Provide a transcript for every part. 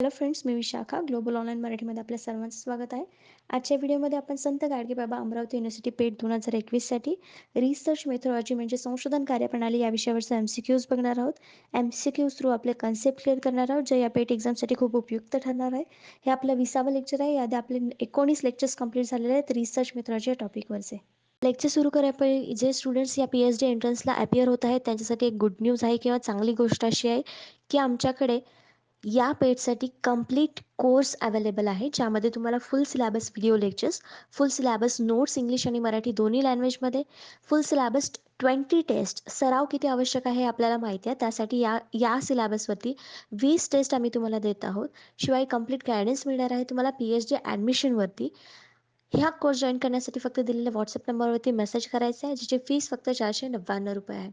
Hello friends, मी Vishakha global online मराठीमध्ये आपल्या सर्वांचं स्वागत आहे. आजच्या व्हिडिओमध्ये आपण संत गाडगेबाबा अमरावती युनिव्हर्सिटी पेठ 2021 साठी रिसर्च मेथोडॉलॉजी म्हणजे संशोधन कार्यप्रणाली या विषयावरचं MCQs बघणार आहोत. MCQs थ्रू आपले कन्सेप्ट क्लिअर करणार आहोत, जे या पेठ एक्झामसाठी खूप उपयुक्त ठरणार आहे. हे आपलं 20वं लेक्चर आहे. याआधी आपले 19 लेक्चर्स कंप्लीट झालेले आहेत रिसर्च मेथोडॉलॉजी या टॉपिकवरचे. लेक्चर सुरू करायला जे स्टुडंट्स या PhD एंट्रन्सला अपियर होत आहेत त्यांच्यासाठी एक गुड न्यूज आहे किंवा चांगली गोष्ट अशी आहे की आमच्याकडे या पेजसाठी कंप्लीट कोर्स अवेलेबल आहे, ज्यामध्ये तुम्हाला फुल सिलेबस व्हिडिओ लेक्चर्स, फुल सिलेबस नोट्स इंग्लिश आणि मराठी दोन्ही लँग्वेजमध्ये, फुल सिलेबस 20 टेस्ट. सराव किती आवश्यक आहे आपल्याला माहिती आहे, त्यासाठी या या सिलेबसवरती 20 टेस्ट आम्ही तुम्हाला देत आहोत. शिवाय कंप्लीट गायडन्स मिळणार आहे तुम्हाला PhD ॲडमिशनवरती. ह्या कोर्स जॉईन करण्यासाठी फक्त दिलेल्या व्हॉट्सअप नंबरवरती मेसेज करायचा आहे, ज्याची फीस फक्त 499 रुपये आहे.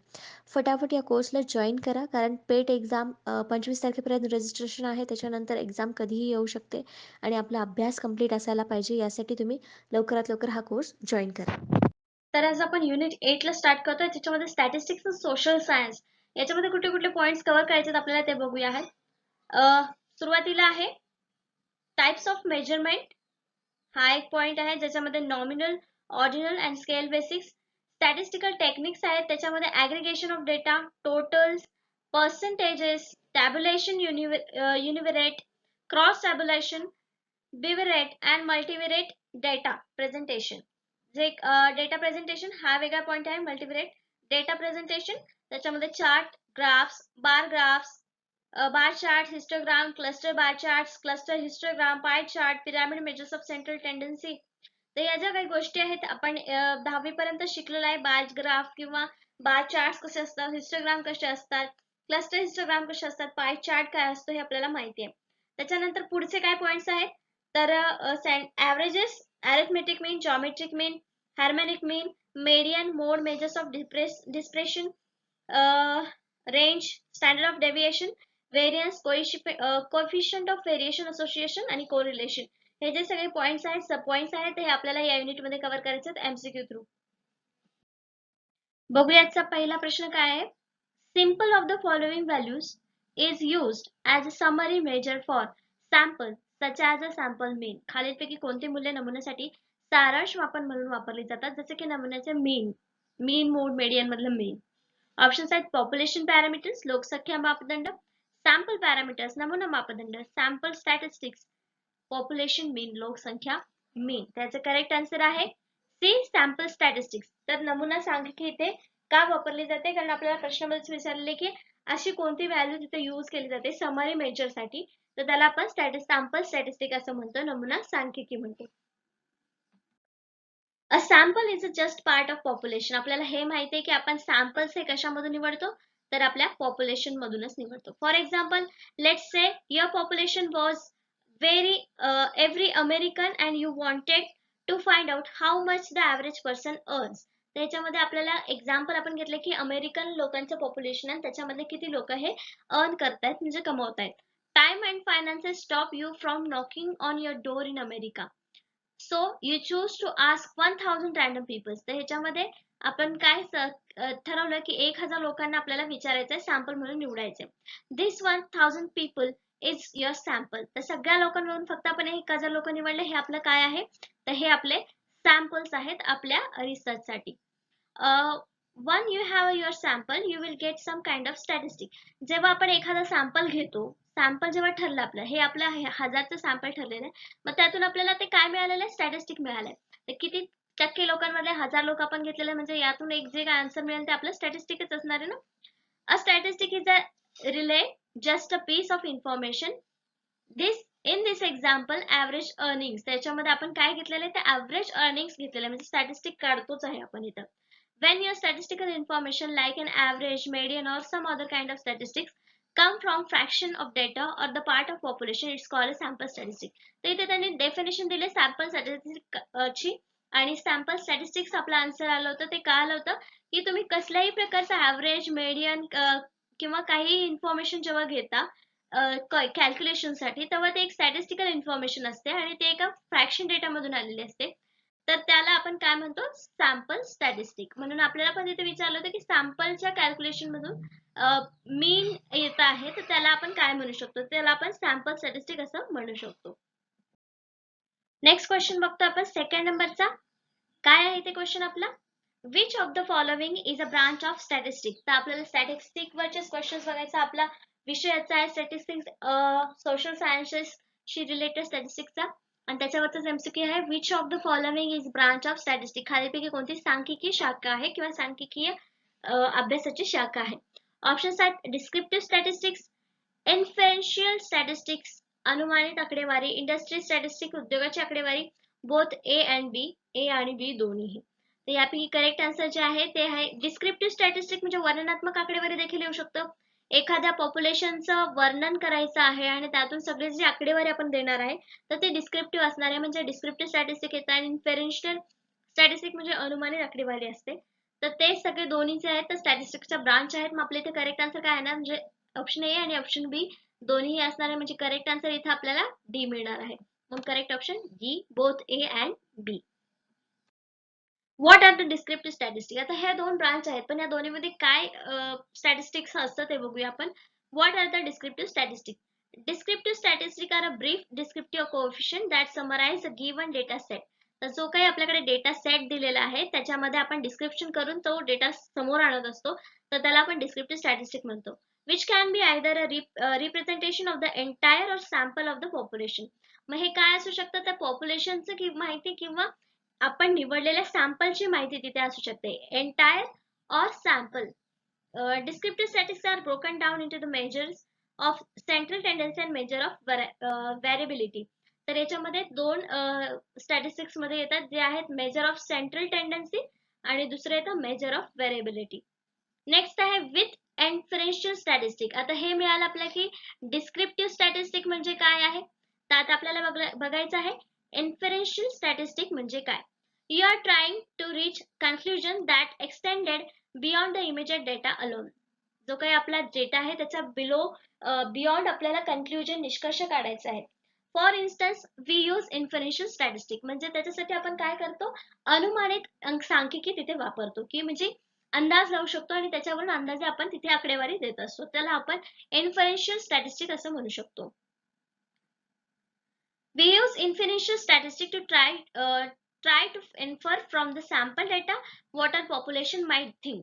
फटाफट या कोर्सला जॉईन करा, कारण पेट एक्झाम 25 तारखेपर्यंत रजिस्ट्रेशन आहे. त्याच्यानंतर एक्झाम कधीही येऊ शकते आणि आपला अभ्यास कंप्लीट असायला पाहिजे. यासाठी तुम्ही लवकरात लवकर हा कोर्स जॉईन करा. तर आज आपण युनिट 8 ला स्टार्ट करतोय. त्याच्यामध्ये स्टॅटिस्टिक्स आणि सोशल सायन्स याच्यामध्ये कुठले कुठले पॉइंट्स कव्हर करायचे आहेत आपल्याला ते बघूया आहे. सुरुवातीला आहे टाइप्स ऑफ मेजरमेंट. हा एक पॉइंट आहे ज्याच्यामध्ये nominal, ordinal and scale basics. Statistical techniques आहेत त्याच्यामध्ये aggregation of data, totals, percentages, tabulation, univariate, cross tabulation, bivariate and multivariate data presentation. जे डेटा प्रेझेंटेशन हा वेगळा पॉइंट आहे. मल्टीव्हेरेट डेटा प्रेझेंटेशन त्याच्यामध्ये chart, graphs, bar graphs, bar chart, histogram, cluster bar charts, cluster histogram, pie chart, pyramid measures of central tendency. तर या ज्या काही गोष्टी आहेत आपण 10वी पर्यंत शिकलेलो आहे. बार ग्राफ किंवा बार चार्ट्स कसे असतात, हिस्टोग्राम कसे असतात, क्लस्टर हिस्टोग्राम कसे असतात, पाय चार्ट काय असतो हे आपल्याला माहिती आहे. त्याच्यानंतर पुढचे काय पॉइंट्स आहेत तर averages, arithmetic mean, geometric mean, harmonic mean, median, mode, measures of dispersion, range, standard of deviation, variance, coefficient of variation, association आणि कोरिलेशन. हे जे सगळे पॉइंट्स आहेत, सब पॉइंट्स आहेत, हे आपल्याला या युनिटमध्ये कव्हर करायचे आहेत MCQ थ्रू. बघूयाचा पहिला प्रश्न काय आहे. Simple of the following values is used as a summary measure for sample such as a sample mean. खालीलपैकी कोणते मूल्य नमुन्यासाठी सारांश मापन म्हणून वापरली जातात, जसे की नमुन्याचे मीन मोड मेडियन मधलं मीन. ऑप्शन्स आहेत पॉप्युलेशन पॅरामीटर्स, लोकसंख्या मापदंड, सॅम्पल पॅरामीटर्स, नमुना मापदंड, सॅम्पल स्टॅटिस्टिक्स, पॉप्युलेशन मीन, लोकसंख्या मीन. त्याचे करेक्ट आन्सर आहे सी, सॅम्पल स्टॅटिस्टिक्स. तर नमुना सांख्यिकी इथे का वापरली जाते, कारण आपल्याला प्रश्नामध्येच विचारले की अशी कोणती व्हॅल्यू तिथे यूज केली जाते समरी मेजर साठी, तर त्याला आपण सॅम्पल स्टॅटिस्टिक असं म्हणतो, नमुना सांख्यिकी म्हणतो. A sample is a just part of population. आपल्याला हे माहिती आहे की आपण सॅम्पल्स हे कशामधून निवडतो, तर आपल्या पॉप्युलेशन मधूनच निवडतो. For example, let's say your population was very every American and you wanted to find out how much the average person earns. त्याच्यामध्ये आपल्याला एक्झाम्पल आपण घेतले की अमेरिकन लोकांचं पॉप्युलेशन आणि त्याच्यामध्ये किती लोक हे अर्न करतायत म्हणजे कमवतायत. Time and finances stop you from knocking on your door in America. So you choose to ask 1000 random peoples. तर ह्याच्यामध्ये आपण काय ठरवलं की 1000 लोकांना आपल्याला विचारायचंय, सॅम्पल म्हणून निवडायचंय. दिस 1000 पीपल इज युअर सॅम्पल. तर सगळ्या लोकांमधून फक्त आपण 1000 लोक निवडले, हे आपलं काय आहे, तर हे आपले सॅम्पल्स आहेत आपल्या रिसर्च साठी. One you have your sample you will get some kind of statistic. जेव्हा आपण एखादा सॅम्पल घेतो, सॅम्पल जेव्हा ठरलं आपलं, हे आपलं 1000चं सॅम्पल ठरलेलं आहे, मग त्यातून आपल्याला ते काय मिळालेलं आहे, स्टॅटिस्टिक मिळालंय. तर किती टक्के लोकांमध्ये 1000 लोक आपण घेतलेले, म्हणजे यातून एक जे काय आन्सर मिळेल ते आपलं स्टॅटिस्टिकच असणार आहे ना. A statistic is a really just a piece of information. In this example average earnings. त्याच्यामध्ये आपण काय घेतलेलं आहे, ते ॲव्हरेज अर्निंग्स घेतलेलं आहे, म्हणजे स्टॅटिस्टिक काढतोच आहे आपण इथं. When your statistical information like an average, median or some other kind of statistics come from fraction of data or the part of population, it's called a sample statistic. तर इथे त्यांनी डेफिनेशन दिले sample statistic ची, आणि sample statistics आपलं answer आलं होतं. ते काय आलं होतं की तुम्ही कसल्याही प्रकारचा ॲव्हरेज, मेडियन किंवा काही इन्फॉर्मेशन जेव्हा घेता कॅल्क्युलेशन साठी, तेव्हा ते एक स्टॅटिस्टिकल इन्फॉर्मेशन असते आणि ते एका फ्रॅक्शन डेटा मधून आलेले असते. तर त्याला आपण काय म्हणतो, सॅम्पल स्टॅटिस्टिक. म्हणून आपल्याला पण इथे विचारलं होतं की सॅम्पलच्या कॅल्क्युलेशन मधून मीन येत आहे, तर त्याला आपण काय म्हणू शकतो, त्याला आपण सॅम्पल स्टॅटिस्टिक असं म्हणू शकतो. नेक्स्ट क्वेश्चन बघतो आपण सेकंड नंबरचा. काय आहे ते क्वेश्चन आपला, which of the following is a branch of statistic. तर आपल्याला स्टॅटिस्टिक वरचेच क्वेश्चन बघायचा. आपला विषयाचा आहे स्टॅटिस्टिक्स, सोशल सायन्सेस शी रिलेटेड स्टॅटिस्टिक्सचा, आणि त्याच्यावरच एमसीक्यू आहे, which of the following is branch of statistic. खालीपैकी कोणती सांख्यिकी शाखा आहे किंवा सांख्यिकीय अभ्यासाची शाखा आहे. ऑप्शन्स आहेत डिस्क्रिप्टिव्ह स्टॅटिस्टिक्स, इन्फेरेन्शियल स्टॅटिस्टिक्स अनुमानित आकडेवारी, इंडस्ट्री स्टॅटिस्टिक उद्योगाची आकडेवारी, बोथ ए अँड बी, ए आणि बी दोन्ही. तर यापैकी करेक्ट आन्सर जे आहे ते आहे डिस्क्रिप्टिव्ह स्टॅटिस्टिक, म्हणजे वर्णनात्मक आकडेवारी देखील येऊ शकतं. एखाद्या पॉप्युलेशनचं वर्णन करायचं आहे आणि त्यातून सगळे जी आकडेवारी आपण देणार आहे तर ते डिस्क्रिप्टिव्ह असणार आहे, म्हणजे डिस्क्रिप्टिव्ह स्टॅटिस्टिक येतं. आणि इन्फेरेन्शियल स्टॅटिस्टिक म्हणजे अनुमानित आकडेवारी असते. तर ते सगळे दोन्हीचे आहेत, तर स्टॅटिस्टिक्सच्या ब्रांच आहेत. मग आपल्या इथे करेक्ट आन्सर काय येणार, म्हणजे ऑप्शन ए आणि ऑप्शन बी दोन्ही असणार आहे, म्हणजे करेक्ट आन्सर इथे आपल्याला डी मिळणार आहे. मग correct option D, both A and B. What are the descriptive statistic. आता ह्या दोन ब्रांच आहेत, पण या दोन्हीमध्ये काय स्टॅटिस्टिक्स असतं ते बघूया आपण. What are the descriptive statistic. Descriptive statistic are a brief descriptive coefficient that summarize a given data set. तर जो काही आपल्याकडे डेटा सेट दिलेला आहे त्याच्यामध्ये आपण डिस्क्रिप्शन करून तो डेटा समोर आणत असतो, तर त्याला आपण डिस्क्रिप्टिव्ह स्टॅटिस्टिक म्हणतो. Which can be either a representation of the entire or sample of the population. मग हे काय असू शकतं, त्या पॉप्युलेशनचं माहिती किंवा आपण निवडलेल्या सॅम्पलची माहिती तिथे असू शकते. Entire or sample. Descriptive statistics are broken down into the measures of central tendency and measure of variability. तर याच्यामध्ये दोन स्टॅटिस्टिक्स मध्ये येतात, जे आहेत मेजर ऑफ सेंट्रल टेंडन्सी आणि दुसरं येतं मेजर ऑफ व्हेरिएबिलिटी. नेक्स्ट आहे विथ इन्फरेन्शियल स्टॅटिस्टिक. आता हे मिळालं आपल्याला की डिस्क्रिप्टिव्ह स्टॅटिस्टिक म्हणजे काय आहे, तर आता आपल्याला बघायचं आहे इन्फरेन्शियल स्टॅटिस्टिक म्हणजे काय. You are trying to reach conclusion that extended beyond the immediate data alone. जो काही आपला डेटा आहे त्याच्या बियॉन्ड आपल्याला कन्क्लुजन निष्कर्ष काढायचा आहे. For instance we use inferential statistic, म्हणजे त्याच्यासाठी आपण काय करतो, अनुमानित सांख्यिकी तिथे वापरतो, की म्हणजे अंदाज लावू शकतो आणि त्याच्यावरून अंदाजे आपण तिथे आकडेवारी देत असतो, त्याला आपण इन्फरेन्शियल स्टॅटिस्टिक असं म्हणू शकतो. We use inferential statistics to try to infer from the sample data what our population might think.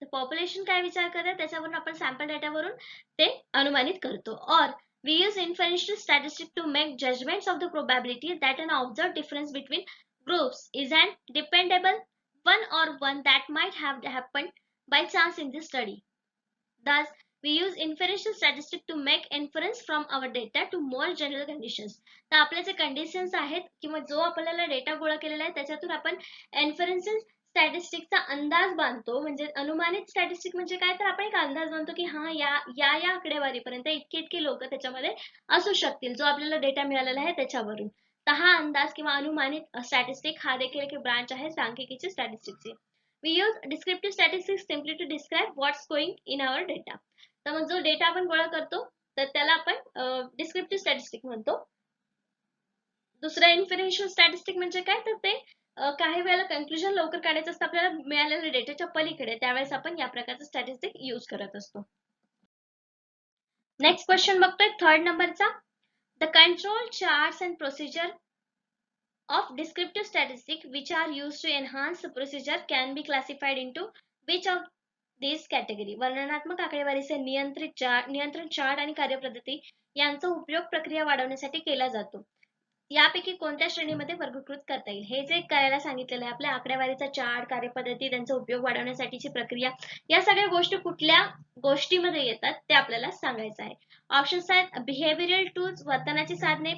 तर पॉप्युलेशन काय विचार करतात त्याच्यावरून आपण सॅम्पल डेटावरून ते अनुमानित करतो. और we use inferential statistics to make judgments of the probability that an observed difference between groups is an dependable one or one that might have happened by chance in this study. Thus, we use inferential statistics to make inference from our data to more general conditions. तर आपले जे conditions आहेत किंवा जो आपल्याला data गोळा केलेला आहे त्याच्यातून आपण इन्फरेन्शियल स्टॅटिस्टिकचा अंदाज बांधतो. म्हणजे अनुमानित स्टॅटिस्टिक म्हणजे काय, तर आपण एक अंदाज बांधतो की हा या आकडेवारीपर्यंत इतके इतके लोक त्याच्यामध्ये असू शकतील, जो आपल्याला डेटा मिळालेला आहे त्याच्यावरून. तर हा अंदाज किंवा अनुमानित स्टॅटिस्टिक हा देखील एक ब्रांच आहे सांख्यिकीची स्टॅटिस्टिक्सची. We use descriptive statistics simply to describe what's going in our data. तर मग जो डेटा आपण गोळा करतो तर त्याला आपण डिस्क्रिप्टिव्ह स्टॅटिस्टिक म्हणतो. दुसरं इन्फरेन्शियल स्टॅटिस्टिक म्हणजे काय, तर ते काही वेळेला कन्क्लुजन लवकर काढायचं असतं आपल्याला मिळालेल्या डेटाच्या पलीकडे, त्यावेळेस आपण या प्रकारचं स्टॅटिस्टिक यूज करत असतो. नेक्स्ट क्वेश्चन बघतोय थर्ड नंबरचा. The control charts and procedure of descriptive statistics which are used to enhance the procedure can be classified into which of these category. वर्णनात्मक आकडेवारीचे नियंत्रण चार्ट आणि कार्यपद्धती यांचा उपयोग प्रक्रिया वाढवण्यासाठी केला जातो. यापैकी कोणत्या श्रेणीमध्ये वर्गीकृत करता येईल. हे जे करायला सांगितलेलं आहे आपल्या आकडेवारीचा चार्ट, कार्यपद्धती, त्यांचा उपयोग वाढवण्यासाठीची प्रक्रिया, या सगळ्या गोष्टी कुठल्या गोष्टीमध्ये येतात ते आपल्याला सांगायचं आहे. ऑप्शन्स आहेत बिहेवियरल टूल्स वर्तनाची साधने,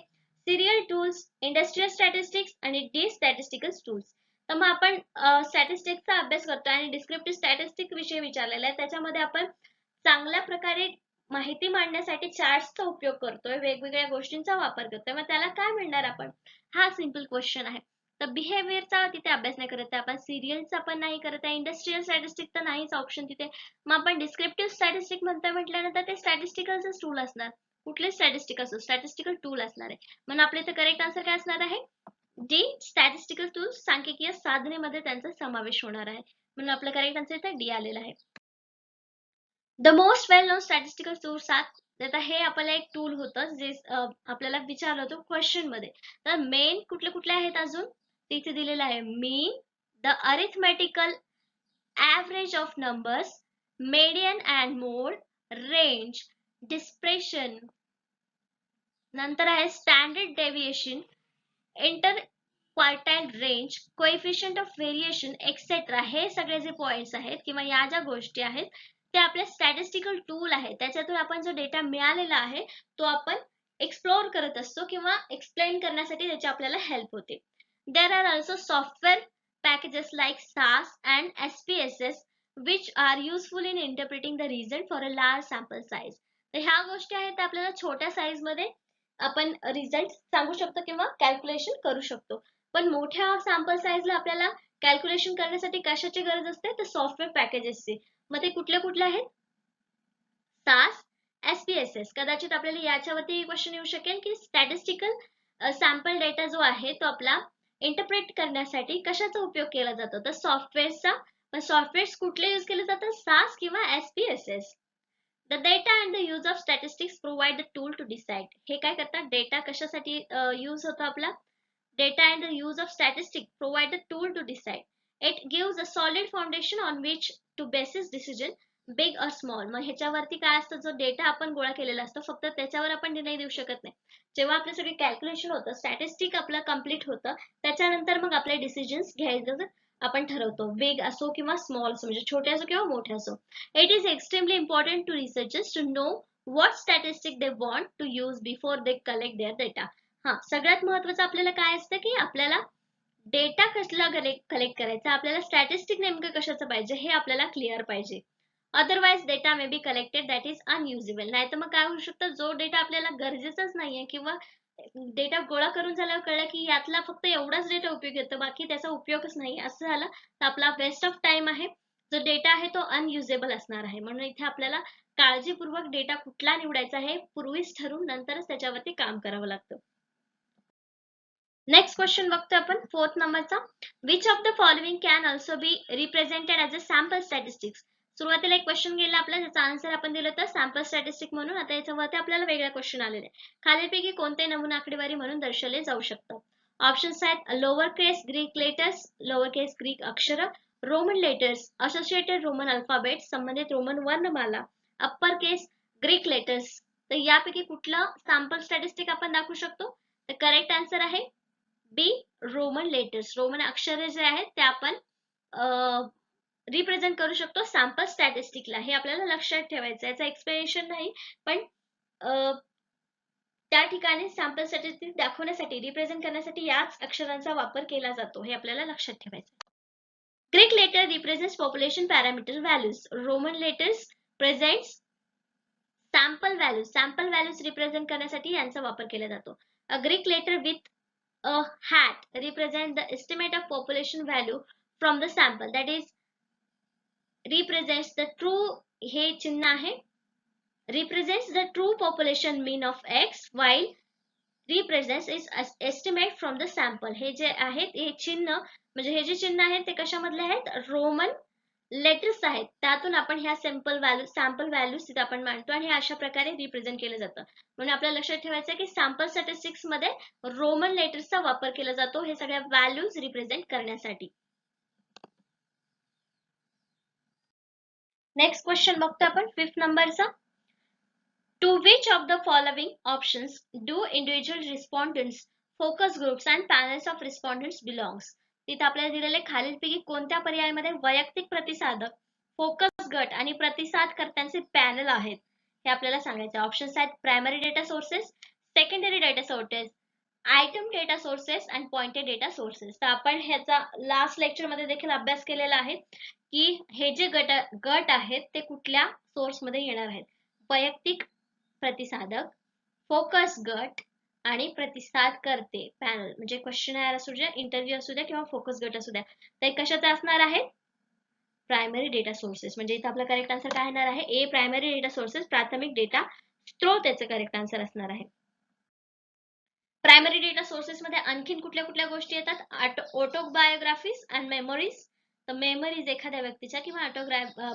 सिरियल टूल्स, इंडस्ट्रियल स्टॅटिस्टिक्स आणि डी स्टॅटिस्टिकल टूल्स. तर मग आपण स्टॅटिस्टिक्सचा अभ्यास करतोय आणि डिस्क्रिप्टिव्ह स्टॅटिस्टिक विषय विचारलेला आहे, त्याच्यामध्ये आपण चांगल्या प्रकारे माहिती मांडण्यासाठी चार्ट्सचा उपयोग करतोय, वेगवेगळ्या गोष्टींचा वापर करतोय, मग त्याला काय म्हणणार आपण, हा सिंपल क्वेश्चन आहे. तर बिहेवियरचा तिथे अभ्यास नाही करत आहे आपण, सिरियलचा पण नाही करत आहे, इंडस्ट्रियल स्टॅटिस्टिक तर नाहीच ऑप्शन तिथे. मग आपण डिस्क्रिप्टिव्ह स्टॅटिस्टिक म्हणतोय म्हटल्यानंतर ते स्टॅटिस्टिकलच टूल असणार, कुठले स्टॅटिस्टिक असो स्टॅटिस्टिकल टूल असणार आहे. म्हणून आपल्या इथे करेक्ट आन्सर काय असणार आहे, डी स्टॅटिस्टिकल टूल्स, सांख्यिकीय साधनेमध्ये त्यांचा समावेश होणार आहे. म्हणून आपलं करेक्ट आन्सर इथे डी आलेला आहे. The most well known statistical tools are, आता हे आपल्याला एक टूल होतं जे आपल्याला विचारलं होतं क्वेश्चन मध्ये. तर मेन कुठले कुठले आहेत अजून तिथे दिलेलं आहे. Mean, the arithmetical average of numbers, median and mode, range, dispersion, नंतर आहे standard deviation, inter quartile range, coefficient of variation etcetera. हे सगळे जे पॉइंट्स आहेत किंवा या ज्या गोष्टी आहेत ते आपल्या स्टॅटिस्टिकल टूल आहे, त्याच्यातून आपण जो डेटा मिळालेला आहे तो आपण एक्सप्लोर करत असतो किंवा एक्सप्लेन करण्यासाठी त्याची आपल्याला हेल्प होते. There are also software packages like SAS and SPSS which are useful in interpreting the result for a large sample size. तर ह्या गोष्टी आहेत आपल्याला छोट्या साईज मध्ये आपण रिझल्ट सांगू शकतो किंवा कॅल्क्युलेशन करू शकतो. पण मोठ्या सॅम्पल साईजला आपल्याला कॅल्क्युलेशन करण्यासाठी कशाची गरज असते, तर सॉफ्टवेअर पॅकेजेसची. मग ते कुठले कुठले आहेत? SAS, SPSS. कदाचित आपल्याला याच्यावरती क्वेश्चन येऊ शकेल की स्टॅटिस्टिकल सॅम्पल डेटा जो आहे तो आपला इंटरप्रेट करण्यासाठी कशाचा उपयोग केला जातो, तर सॉफ्टवेअरचा. पण सॉफ्टवेअर्स कुठले यूज केले जातात, SAS किंवा SPSS. The data and the use of statistics provide the tool to decide. हे काय करतात, डेटा कशासाठी यूज होतो आपला, data and the use of statistics provide the tool to decide. It gives a solid foundation on which to basis decision, big or small. मग ह्याच्यावरती काय असतं, जो डेटा आपण गोळा केलेला असतो फक्त त्याच्यावर आपण निर्णय देऊ शकत नाही. जेव्हा आपलं सगळे कॅल्क्युलेशन होतं, स्टॅटिस्टिक आपलं कम्प्लीट होतं, त्याच्यानंतर मग आपले डिसिजन्स घ्यायचं आपण ठरवतो, बिग असो किंवा स्मॉल असो, म्हणजे छोटे असो किंवा मोठे असो. It is extremely important to researchers to know what statistic they want to use before they collect their data. हा, सगळ्यात महत्त्वाचं आपल्याला काय असतं की आपल्याला डेटा कसला कलेक्ट करायचा, आपल्याला स्टॅटिस्टिक नेमकं कशाचं पाहिजे हे आपल्याला क्लिअर पाहिजे. Otherwise data may be collected that is unusable. नाही तर मग काय होऊ शकतं, जो डेटा आपल्याला गरजेचाच नाहीये किंवा डेटा गोळा करून झाल्यावर कळलं की यातला फक्त एवढाच डेटा उपयोग येतो, बाकी त्याचा उपयोगच नाही असं झालं तर आपला वेस्ट ऑफ टाइम आहे. जो डेटा आहे तो अनयुजेबल असणार आहे. म्हणून इथे आपल्याला काळजीपूर्वक डेटा कुठला निवडायचा हे पूर्वीच ठरवून नंतरच त्याच्यावरती काम करावं लागतं. नेक्स्ट क्वेश्चन बघतो आपण फोर्थ नंबरचा. Which of the following can also be represented as a sample statistics. सुरुवातीला एक क्वेश्चन गेला आपला, त्याचा आन्सर आपण दिलं होतं सॅम्पल स्टॅटिस्टिक म्हणून. आता याच्यावरती आपल्याला वेगळा क्वेश्चन आलेला आहे. खालीलपैकी कोणते नमुना आकडेवारी म्हणून दर्शवले जाऊ शकतात. ऑप्शन्स आहेत लोअर केस ग्रीक लेटर्स, लोअर केस ग्रीक अक्षर, Roman letters, associated Roman alphabet, संबंधित रोमन वर्णमाला, अप्पर केस ग्रीक लेटर्स. तर यापैकी कुठला सॅम्पल स्टॅटिस्टिक आपण दाखवू शकतो, तर करेक्ट आन्सर आहे बी रोमन लेटर्स. रोमन अक्षरे जे आहेत ते आपण रिप्रेझेंट करू शकतो सॅम्पल स्टॅटिस्टिकला. हे आपल्याला लक्षात ठेवायचं, याचं एक्सप्लेनेशन नाही पण त्या ठिकाणी सॅम्पल स्टॅटिस्टिक दाखवण्यासाठी रिप्रेझेंट करण्यासाठी याच अक्षरांचा वापर केला जातो, हे आपल्याला लक्षात ठेवायचं. Greek letter represents population parameter values, Roman letters presents sample values. Sample values represent करण्यासाठी यांचा वापर केला जातो. A Greek letter with a hat represent the estimate of population value from the sample, that is represents the true, हे चिन्ह आहे, represents the true population mean of x, while represents is estimate from the sample. हे जे आहेत हे चिन्ह, म्हणजे हे जे चिन्ह आहेत ते कशामधले आहेत, रोमन लेटर्स आहेत, त्यातून आपण ह्या सॅम्पल व्हॅल्यूज तिथे आपण मांडतो आणि अशा प्रकारे रिप्रेझेंट केलं जातं. म्हणून आपल्याला लक्षात ठेवायचं की सॅम्पल स्टॅटिस्टिक्स मध्ये रोमन लेटर्सचा वापर केला जातो हे सगळ्या व्हॅल्यूज रिप्रेझेंट करण्यासाठी. नेक्स्ट क्वेश्चन बघतो आपण फिफ्थ नंबरचा. To which of the following options do individual respondents, focus groups and panels of respondents belongs. तिथे आपल्याला दिलेले खालीलपैकी कोणत्या पर्यायामध्ये वैयक्तिक प्रतिसादक, फोकस गट आणि प्रतिसादकर्त्यांचे पॅनल आहेत हे आपल्याला सांगायचे. ऑप्शन्स आहेत primary data sources, secondary data sources, item data sources and pointed data sources. तर आपण ह्याचा लास्ट लेक्चर मध्ये देखील अभ्यास केलेला आहे की हे जे गट आहेत ते कुठल्या सोर्स मध्ये येणार आहेत. वैयक्तिक प्रतिसादक, फोकस गट आणि प्रतिसादकर्ते पॅनल. म्हणजे क्वेश्चन असू द्या, इंटरव्ह्यू असू द्या किंवा फोकस गट असू द्या, ते कशाचा असणार आहे, प्रायमरी डेटा सोर्सेस. म्हणजे इथे आपला करेक्ट आन्सर काय येणार आहे, ए प्रायमरी डेटा सोर्सेस, प्राथमिक डेटा स्त्रोत याचं करेक्ट आन्सर असणार आहे. प्रायमरी डेटा सोर्सेस मध्ये आणखीन कुठल्या कुठल्या गोष्टी येतात? Autobiographies and memories. तर मेमरीज एखाद्या व्यक्तीच्या किंवा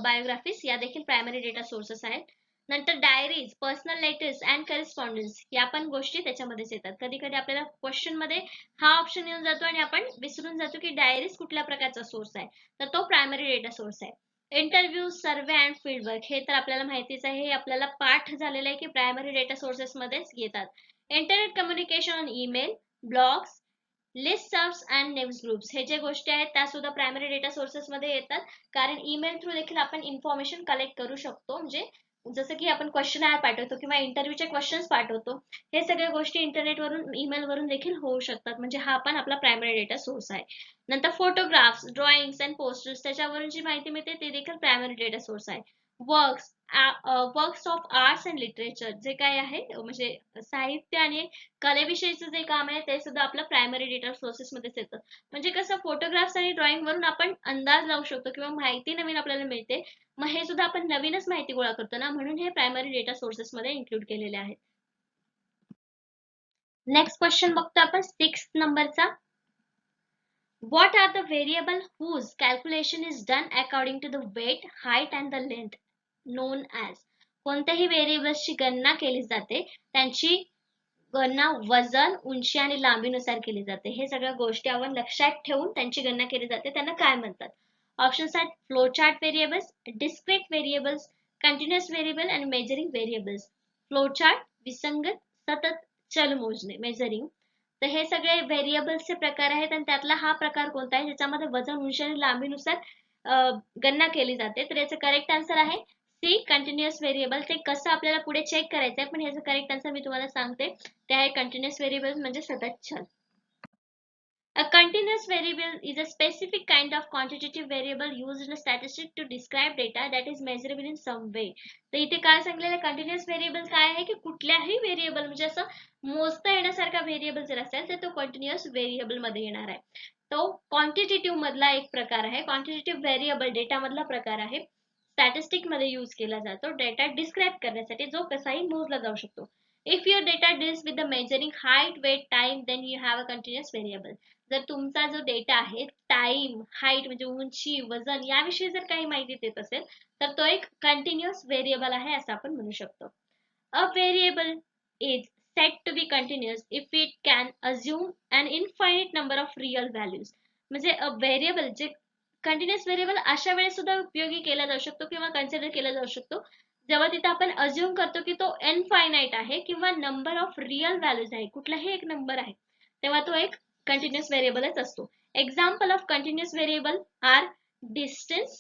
बायोग्राफीज या देखील प्रायमरी डेटा सोर्सेस आहेत. नंतर diaries, personal letters and correspondence या पण गोष्टी त्याच्यामध्येच येतात. कधी कधी आपल्याला क्वेश्चन मध्ये हा ऑप्शन येऊन जातो आणि आपण विसरून जातो की डायरीज कुठल्या प्रकारचा सोर्स आहे, तर तो प्रायमरी डेटा सोर्स आहे. इंटरव्ह्यू, सर्वे अँड फील्डवर्क हे तर आपल्याला माहितीच आहे, हे आपल्याला पाठ झालेलं आहे की प्रायमरी डेटा सोर्सेस मध्येच येतात. Internet communication on email, blogs, listservs and news groups हे जे गोष्टी आहेत त्या सुद्धा प्रायमरी डेटा सोर्सेस मध्ये येतात. कारण ईमेल थ्रू देखील आपण इन्फॉर्मेशन कलेक्ट करू शकतो. म्हणजे जसं की आपण क्वेश्चन पाठवतो किंवा इंटरव्ह्यूचे क्वेश्चन्स पाठवतो, हे सगळ्या गोष्टी इंटरनेटवरून, ईमेल वरून देखील होऊ शकतात. म्हणजे हा पण आपला प्रायमरी डेटा सोर्स आहे. नंतर फोटोग्राफ्स, ड्रॉइंग्स अँड पोस्टर्स त्याच्यावरून जी माहिती मिळते ते देखील प्रायमरी डेटा सोर्स आहे. Works, works of arts and literature जे काय आहे म्हणजे साहित्य आणि कलेविषयीचं जे काम आहे ते सुद्धा आपलं प्रायमरी डेटा सोर्सेस मध्येच येतं. म्हणजे कसं फोटोग्राफ्स आणि ड्रॉइंग वरून आपण अंदाज लावू शकतो किंवा माहिती नवीन आपल्याला मिळते. मग हे सुद्धा आपण नवीनच माहिती गोळा करतो ना, म्हणून हे प्रायमरी डेटा सोर्सेस मध्ये इन्क्लूड केलेले आहेत. नेक्स्ट क्वेश्चन बघतो आपण 6 नंबरचा. What are the variable whose calculation is done according to the weight, height and the length known as? कोणत्याही व्हेरिएबल्सची गणना केली जाते, त्यांची गणना वजन, उंची आणि लांबीनुसार केली जाते. हे सगळ्या गोष्टी आपण लक्षात ठेवून त्यांची गणना केली जाते. त्यांना काय म्हणतात? ऑप्शन्स आहेत flowchart variables, discrete variables, continuous variable आणि मेजरिंग व्हेरिएबल्स. फ्लोचार्ट विसंगत, सतत, चल मोजणे मेजरिंग. तर हे सगळे व्हेरिएबल्सचे प्रकार आहेत आणि त्यातला हा प्रकार कोणता आहे ज्याच्यामध्ये वजन, उंची आणि लांबीनुसार गणना केली जाते. तर याचं करेक्ट आन्सर आहे सी, कंटिन्युअस व्हेरिएबल. ते कसं आपल्याला पुढे चेक करायचं आहे, पण याचं करेक्ट आन्सर मी तुम्हाला सांगते, ते आहे कंटिन्युअस व्हेरिएबल म्हणजे सतत चल. A continuous variable is a specific kind of quantitative variable used in a statistic to describe data that is measurable in some way. तर इथे काय सांगलेलं कंटिन्युअस व्हेरिएबल काय आहे की कुठल्याही व्हेरिएबल म्हणजे असं मोजता येण्यासारखा व्हेरिएबल जर असेल तर तो कंटिन्युअस व्हेरिएबल मध्ये येणार आहे. तो क्वांटिटेटिव्ह मधला एक प्रकार आहे. क्वांटिटेटिव्ह व्हेरिएबल डेटा मधला प्रकार आहे. स्टॅटिस्टिक मध्ये यूज केला जातो डेटा डिस्क्राईब करण्यासाठी, जो कसाही मोजला जाऊ शकतो. If your data deals with the measuring height, weight, time, then you have a continuous variable. जर तुमचा जो डेटा आहे टाइम, हाईट म्हणजे उंची, वजन याविषयी जर काही माहिती देत असेल तर तो एक कंटिन्युअस व्हेरिएबल आहे असं आपण म्हणू शकतो. A variable is set to be continuous if it can assume an infinite number of real values. म्हणजे अ व्हेरिएबल जे कंटिन्युअस व्हेरिएबल अशा वेळेस सुद्धा उपयोगी केला जाऊ शकतो किंवा कन्सिडर केला जाऊ शकतो जेव्हा तिथे आपण अज्युम करतो की तो इनफायनाइट आहे किंवा नंबर ऑफ रिअल व्हॅल्यूज आहे, कुठलाही एक नंबर आहे, तेव्हा तो एक continuous variableच असतो. Example of continuous variable are distance,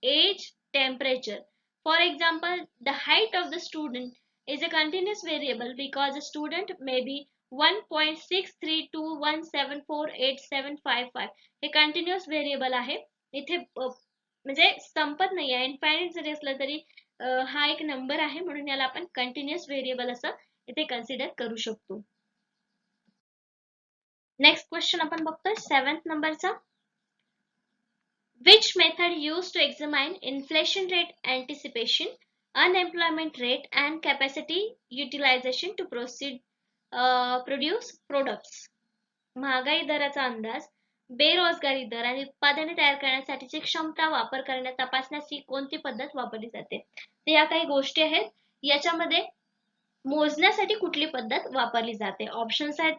age, temperature. For example, the height of the student is a continuous variable because a student may be 1.6321748755. हे continuous variable आहे. इथे म्हणजे संपत नाही आहे, इनफायनाइट जरी असलं तरी हा एक नंबर आहे, म्हणून याला आपण कंटिन्युअस व्हेरिएबल असं इथे कन्सिडर करू शकतो. नेक्स्ट क्वेश्चन आपण बघतोय 7th नंबरचा. Which method used to examine inflation rate anticipation, unemployment rate and capacity utilization to produce products? महागाई दराचा अंदाज, बेरोजगारी दर आणि उत्पादने तयार करण्यासाठीची क्षमता वापर करण्यास तपासण्याची कोणती पद्धत वापरली जाते? तर या काही गोष्टी आहेत, याच्यामध्ये मोजण्यासाठी कुठली पद्धत वापरली जाते? ऑप्शन्स आहेत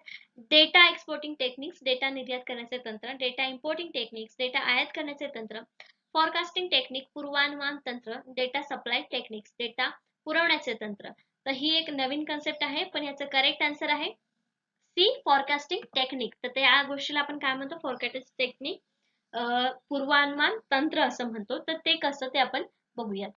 डेटा एक्सपोर्टिंग टेक्निक्स, डेटा निर्यात करण्याचे तंत्र, डेटा इम्पोर्टिंग टेक्निक्स, डेटा आयात करण्याचे तंत्र, फॉरकास्टिंग टेक्निक पूर्वानुमान तंत्र, डेटा सप्लाय टेक्निक्स, डेटा पुरवण्याचे तंत्र. तर ही एक नवीन कन्सेप्ट आहे, पण याचं करेक्ट आन्सर आहे सी, फॉरकास्टिंग टेक्निक. तर त्या गोष्टीला आपण काय म्हणतो? फॉरकास्टिंग टेक्निक, पूर्वानुमान तंत्र असं म्हणतो. तर ते कसं ते आपण बघूयात.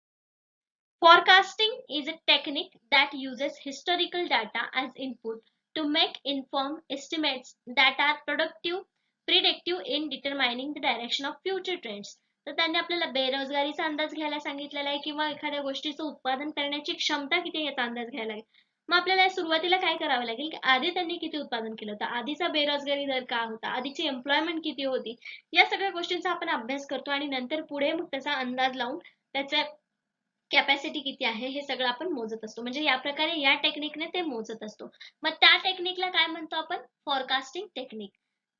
Forecasting is a technique that uses historical data as input to make informed estimates that are predictive in determining the direction of future trends. तर त्यांनी आपल्याला बेरोजगारीचा अंदाज घ्यायला सांगितलेला आहे किंवा एखाद्या गोष्टीचं उत्पादन करण्याची क्षमता किती याचा अंदाज घ्यायला लागेल. मग आपल्याला सुरुवातीला काय करावं लागेल की आधी त्यांनी किती उत्पादन केलं होतं, आधीचा बेरोजगारी दर काय होता, आधीची एम्प्लॉयमेंट किती होती, या सगळ्या गोष्टींचा आपण अभ्यास करतो आणि नंतर पुढे मग त्याचा अंदाज लावून त्याच्या कॅपॅसिटी किती आहे हे सगळं आपण मोजत असतो. म्हणजे या प्रकारे या टेक्निकने ते मोजत असतो. मग त्या टेक्निकला काय म्हणतो आपण? Forecasting technique.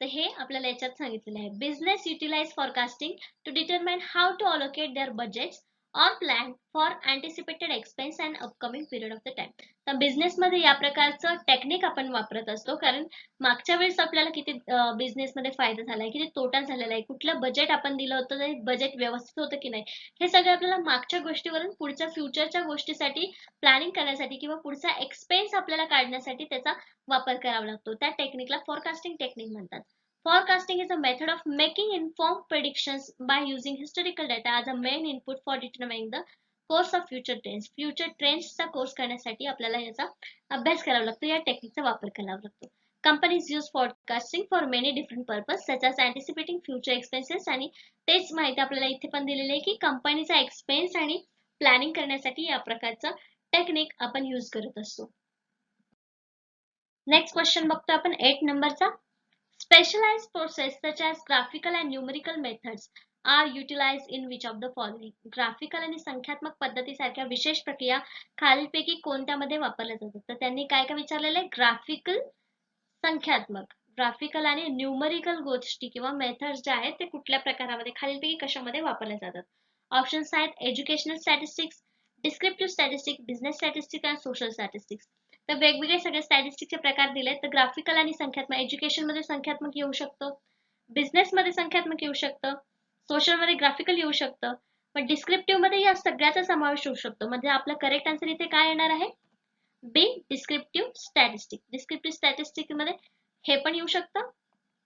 तर हे आपल्याला याच्यात सांगितलेलं आहे. Business utilize forecasting to determine how to allocate their budgets or plan for anticipated expense and upcoming period of the time. तर बिझनेसमध्ये या प्रकारचं टेक्निक आपण वापरत असतो, कारण मागच्या वेळेस आपल्याला किती बिझनेसमध्ये फायदा झालाय, किती तोटा झालेला आहे, कुठलं बजेट आपण दिलं होतं, ते बजेट व्यवस्थित होतं की नाही, हे सगळं आपल्याला मागच्या गोष्टीवरून पुढच्या फ्युचरच्या गोष्टीसाठी प्लॅनिंग करण्यासाठी किंवा पुढचा एक्सपेन्स आपल्याला काढण्यासाठी त्याचा वापर करावा लागतो. त्या टेक्निकला फोरकास्टिंग टेक्निक म्हणतात. Forecasting is a method of making informed predictions by using historical data as a main input for determining the course of future trends. Future trends चा कोर्स करण्यासाठी आपल्याला याचा अभ्यास करावा लागतो, या टेक्निकचा वापर करावा लागतो. Companies use forecasting for many different purposes such as anticipating future expenses, आणि तेच माहिती आपल्याला इथे पण दिलेली आहे की कंपनीचा एक्सपेन्स आणि प्लॅनिंग करण्यासाठी या प्रकारचं टेक्निक आपण यूज करत असतो. नेक्स्ट क्वेश्चन बघतो आपण 8 नंबरचा. Specialized process such as graphical and numerical methods are utilized in which of the following? Graphical आणि संख्यात्मक पद्धतीसारख्या विशेष प्रक्रिया खालीलपैकी कोणत्यामध्ये वापरल्या जातात? तर त्यांनी काय काय विचारलेलं आहे? ग्राफिकल, संख्यात्मक, ग्राफिकल आणि न्यूमरिकल गोष्टी किंवा मेथड्स जे आहेत ते कुठल्या प्रकारामध्ये, खालीलपैकी कशामध्ये वापरल्या जातात? ऑप्शन्स आहेत educational statistics, descriptive statistics, business statistics आणि सोशल स्टॅटिस्टिक्स. तर वेगवेगळे सगळे स्टॅटिस्टिक्सचे प्रकार दिलेत. तर ग्राफिकल आणि संख्यात्मक, एज्युकेशन मध्ये संख्यात्मक येऊ शकतं, बिझनेस मध्ये संख्यात्मक येऊ शकतं, सोशल मध्ये ग्राफिकल येऊ शकतं, पण डिस्क्रिप्टिव्ह मध्ये या सगळ्याचा समावेश होऊ शकतो. म्हणजे आपला करेक्ट आन्सर इथे काय येणार आहे? बी, डिस्क्रिप्टिव्ह स्टॅटिस्टिक. डिस्क्रिप्टिव्ह स्टॅटिस्टिक मध्ये हे पण येऊ शकतं,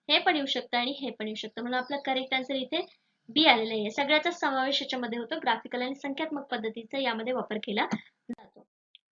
हे पण येऊ शकतं आणि हे पण येऊ शकतं. म्हणून आपला करेक्ट आन्सर इथे बी आलेला आहे. सगळ्याचा समावेश याच्यामध्ये होतो. ग्राफिकल आणि संख्यात्मक पद्धतीचा यामध्ये वापर केला जातो.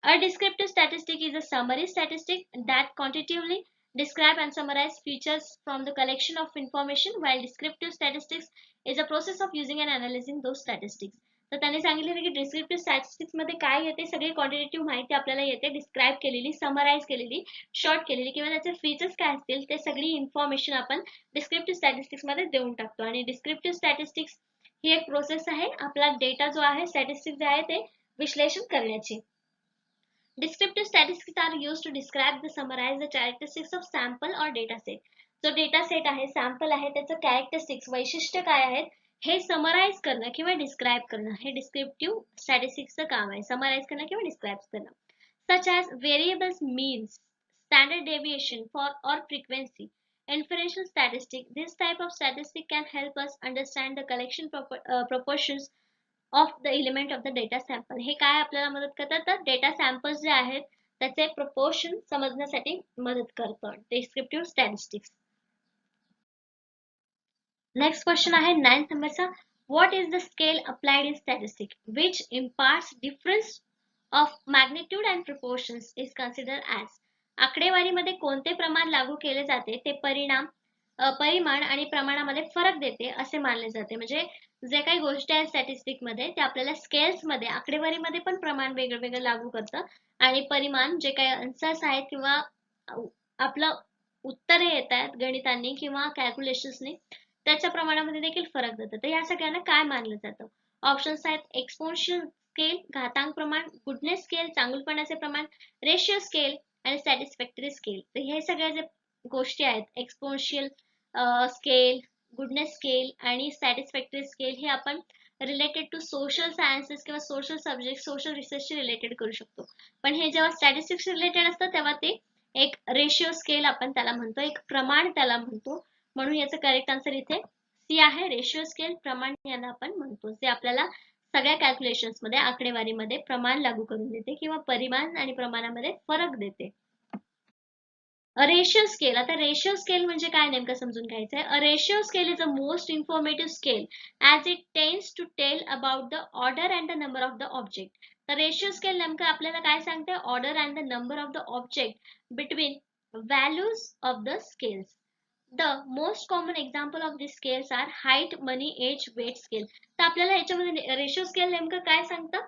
A descriptive statistic is a summary statistic that quantitatively describe and summarize features from the collection of information, while descriptive statistics is a process of using and analyzing those statistics. तर त्यांनी सांगितले की डिस्क्रिप्टिव्ह स्टॅटिस्टिक्स मध्ये काय येते? सगळी quantitative माहिती आपल्याला येते, डिस्क्राईब केलेली, समराइज केलेली, शॉर्ट केलेली, किंवा त्याचे फीचर्स काय असतील ते सगळी इन्फॉर्मेशन आपण डिस्क्रिप्टिव्ह स्टॅटिस्टिक्स मध्ये देऊन टाकतो. आणि डिस्क्रिप्टिव्ह स्टॅटिस्टिक्स ही एक प्रोसेस आहे आपला डेटा जो आहे, स्टॅटिस्टिक्स जे आहे ते विश्लेषण करण्याची. Descriptive statistics are used to describe the summarize the characteristics of sample or data set. जो डेटा सेट आहे, सॅम्पल आहे, त्याचं कॅरेक्टरिस्टिक्स, वैशिष्ट्य काय आहेत हे समराइज करणं किंवा डिस्क्राईब करणं, हे डिस्क्रिप्टिव्ह स्टॅटिस्टिक्सचं काम आहे. समराइज करणं किंवा डिस्क्राईब करणं. Such as variables means, standard deviation for or frequency, inferential statistic. This type of statistic can help us understand the collection proportions of the element of the data sample. हे काय आपल्याला मदत करतात? तर data samples जे आहेत त्याचे proportion समजण्यासाठी मदत करतं डिस्क्रिप्टिव्ह स्टॅटिस्टिक्स. नेक्स्ट क्वेश्चन आहे 9th नंबरचा. What is the scale applied in statistic which imparts difference of magnitude and proportions is consider as. आकडेवारीमध्ये कोणते प्रमाण लागू केले जाते ते परिमाण आणि प्रमाणामध्ये फरक देते असे मानले जाते. म्हणजे जे काही गोष्टी आहेत स्टॅटिस्टिक मध्ये ते आपल्याला स्केल्स मध्ये, आकडेवारीमध्ये पण प्रमाण वेगळं वेगळं लागू करतं, आणि परिमाण जे काही आन्सर्स आहेत किंवा आपलं उत्तरे येत आहेत गणितांनी किंवा कॅल्क्युलेशन्सनी, त्याच्या प्रमाणामध्ये देखील फरक देतं. तर या सगळ्यांना काय मानलं जातं? ऑप्शन्स आहेत एक्सपोनेन्शियल स्केल, घातांक प्रमाण, गुडनेस स्केल, चांगुलपणाचे प्रमाण, रेशिओ स्केल आणि सॅटिस्फॅक्टरी स्केल. तर हे सगळ्या जे गोष्टी आहेत, एक्सपोनेन्शियल स्केल, गुडनेस स्केल आणि सॅटिस्फॅक्टरी स्केल, हे आपण रिलेटेड टू सोशल सायन्सेस किंवा सोशल सब्जेक्ट, सोशल रिसर्चशी रिलेटेड करू शकतो. पण हे जेव्हा स्टॅटिस्टिक्स रिलेटेड असतं तेव्हा ते एक रेशिओ स्केल आपण त्याला म्हणतो, एक प्रमाण त्याला म्हणतो. म्हणून याचं करेक्ट आन्सर इथे सी आहे, रेशिओ स्केल, प्रमाण याला आपण म्हणतो, जे आपल्याला सगळ्या कॅल्क्युलेशन्स मध्ये, आकडेवारीमध्ये प्रमाण लागू करून देते किंवा परिमाण आणि प्रमाणामध्ये फरक देते. Ratio scale. आता रेशिओ स्केल म्हणजे काय नेमकं समजून घ्यायचंय. A ratio scale is a most informative scale as it tends to tell about the order and the number of the object. तर रेशिओ स्केल नेमकं आपल्याला काय सांगते? Order and the number of the object between values of the scales. The most common example of these scales are height, money, age, weight scale. तर आपल्याला याच्यामध्ये ratio scale नेमकं काय सांगतं?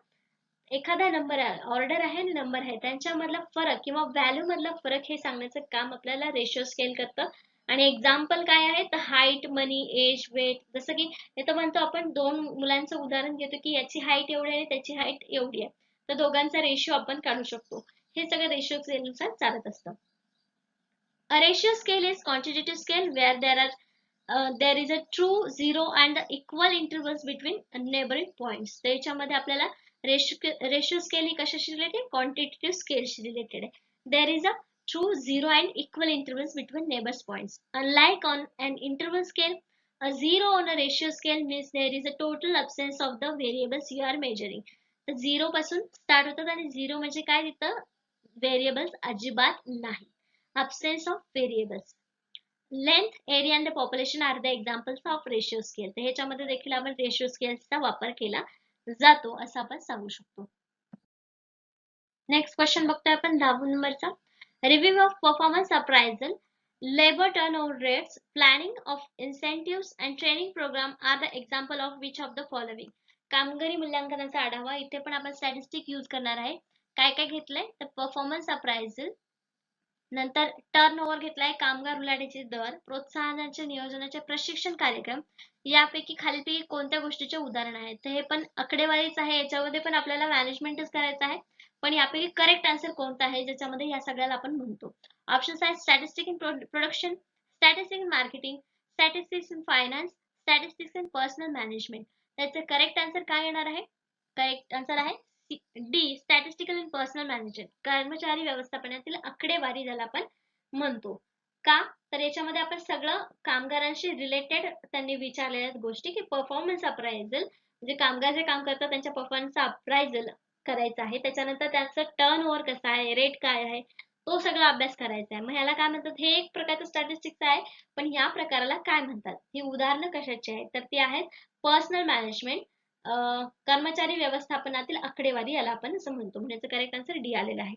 एखादा नंबर आहे, ऑर्डर आहे आणि नंबर आहे, त्यांच्यामधला फरक किंवा व्हॅल्यू मधला फरक हे सांगण्याचं काम आपल्याला रेशिओ स्केल करतं. आणि एक्झाम्पल काय आहे तर हाईट, मनी, एज, वेट. जसं की इथं म्हणतो आपण दोन मुलांचं उदाहरण घेतो की याची हाईट एवढी आहे त्याची हाईट एवढी आहे, तर दोघांचा रेशिओ आपण काढू शकतो. हे सगळं रेशिओ स्केलनुसार चालत असतं. A ratio scale is quantitative scale where there is a true zero and the equal intervals between neighboring points. तर याच्यामध्ये आपल्याला रेशिओ स्केल ही कशाशी रिलेटेड, क्वांटिटेटिव्ह स्केलशी रिलेटेड आहे. There is a true zero and equal intervals between neighbors points. Unlike on an interval scale, a zero on a ratio scale means there is a total absence of the variables you are measuring. तर zero पासून start होतात आणि zero म्हणजे काय, तिथं variables अजिबात नाही. Absence of variables. Length, area and the population are the examples of ratio scale. तर ह्याच्यामध्ये देखील आपण रेशिओ स्केल्सचा वापर केला जातो असं आपण सांगू शकतो. नेक्स्ट क्वेश्चन बघतोय आपण 10 नंबरचा. Review of performance appraisal, labour turnover rates, planning of incentives and training program are the example of which of the following. कामगारी मूल्यांकनाचा आढावा. इथे पण आपण स्टॅटिस्टिक यूज करणार आहे. काय काय घेतलंय तर परफॉर्मन्स अप्रायझल, नंतर टर्नओव्हर घेतलाय, कामगार उलाढालीचे दर, प्रोत्साहनाचे नियोजनाचे प्रशिक्षण कार्यक्रम. यापैकी खालीलपैकी कोणत्या गोष्टीचे उदाहरण आहेत. तर हे पण आकडेवारीच आहे, याच्यामध्ये पण आपल्याला मॅनेजमेंटच करायचं आहे. पण यापैकी करेक्ट आन्सर कोणता आहे ज्याच्यामध्ये या सगळ्याला आपण म्हणतो. ऑप्शन्स आहेत statistic in production, statistic in marketing, statistics in finance, statistics in personal management. त्याचे करेक्ट आन्सर काय येणार आहे. करेक्ट आन्सर आहे D, statistical in personal management, कर्मचारी व्यवस्थापनातील आकडेवारी ज्याला आपण म्हणतो. का तर याच्यामध्ये आपण सगळं कामगारांशी रिलेटेड त्यांनी विचारलेल्या गोष्टी की परफॉर्मन्स अप्रायझल म्हणजे कामगार जे काम करतात त्यांच्या परफॉर्मन्सचा अप्रायझल करायचं आहे. त्याच्यानंतर त्यांचं टर्नओव्हर कसं आहे, रेट काय आहे, तो सगळा अभ्यास करायचा आहे. मग ह्याला काय म्हणतात, हे एक प्रकारचं स्टॅटिस्टिक्स आहे. पण या प्रकाराला काय म्हणतात, ही उदाहरणं कशाची आहेत तर ती आहेत पर्सनल मॅनेजमेंट, कर्मचारी व्यवस्थापनातील आकडेवारी याला आपण असं म्हणतो. म्हणजे करेक्ट आन्सर डी आलेला आहे.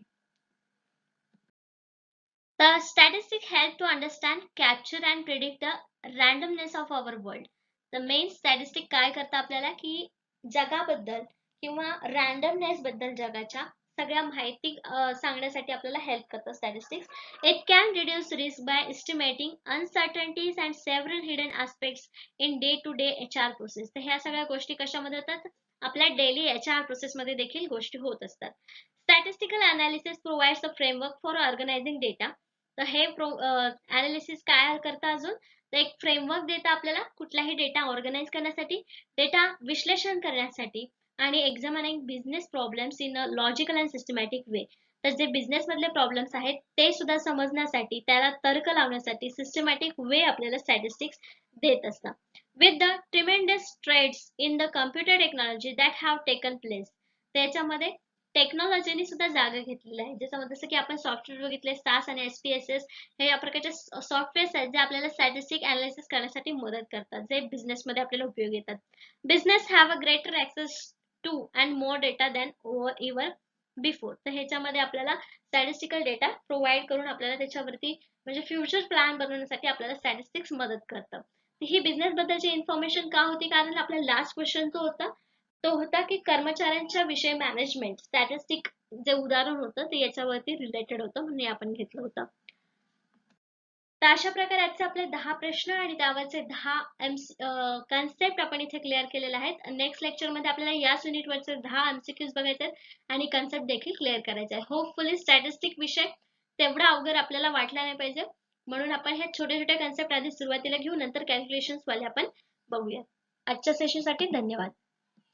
The statistics help to understand, capture and predict the randomness of our world. The main statistic काय करतं आपल्याला की जगाबद्दल किंवा रँडमनेस बद्दल जगाच्या सगळ्या माहिती सांगण्यासाठी आपल्याला हेल्प करतं statistics. It can reduce risk by estimating uncertainties and several hidden aspects in day to day HR process. तर ह्या सगळ्या गोष्टी कशामध्ये होतात, आपल्या डेली HR प्रोसेस मध्ये देखील गोष्टी होत असतात. Statistical analysis provides a framework for organising data. तर हे अनालिसिस काय करतं अजून तर एक फ्रेमवर्क देतं आपल्याला कुठलाही डेटा ऑर्गनाइज करण्यासाठी, डेटा विश्लेषण करण्यासाठी आणि examining business problems in a logical and systematic way. तर जे बिझनेस मधले प्रॉब्लेम्स आहेत ते सुद्धा समजण्यासाठी, त्याला तर्क लावण्यासाठी सिस्टमॅटिक वे आपल्याला स्टॅटिस्टिक्स देत असतात. With the tremendous trends in the computer technology that have taken place. त्याच्यामध्ये टेक्नॉलॉजीने सुद्धा जागा घेतलेली आहे. जसं की आपण सॉफ्टवेअर बघितले SAS आणि SPSS, हे या प्रकारचे सॉफ्टवेअर्स आहेत जे आपल्याला स्टॅटिस्टिक अनालिसिस करण्यासाठी मदत करतात, जे बिझनेस मध्ये आपल्याला उपयोग येतात. Business have a greater access to and more data than ever before. तर ह्याच्यामध्ये आपल्याला स्टॅटिस्टिकल डेटा प्रोव्हाइड करून आपल्याला त्याच्यावरती म्हणजे फ्युचर प्लॅन बनवण्यासाठी आपल्याला स्टॅटिस्टिक्स मदत करतं. ही बिझनेस बद्दलची इन्फॉर्मेशन का होती, कारण आपला लास्ट क्वेश्चन जो होता तो होता की कर्मचाऱ्यांच्या विषयी मॅनेजमेंट स्टॅटिस्टिक जे उदाहरण होतं ते याच्यावरती रिलेटेड होतं म्हणून आपण घेतलं होतं. तर अशा प्रकारे आजचे आपले 10 प्रश्न आणि त्यावरचे 10 कन्सेप्ट आपण इथे क्लिअर केलेले आहेत. नेक्स्ट लेक्चर मध्ये आपल्याला याच युनिटवरचे 10 MCQs बघायचे आहेत आणि कन्सेप्ट देखील क्लिअर करायचे आहे. होपफुली स्टॅटिस्टिक विषय तेवढा अवघड आपल्याला वाटला नाही पाहिजे, म्हणून आपण ह्या छोटे छोटे कन्सेप्ट आधी सुरुवातीला घेऊ, नंतर कॅल्क्युलेशन्स वाले आपण बघूया. आजच्या सेशनसाठी धन्यवाद.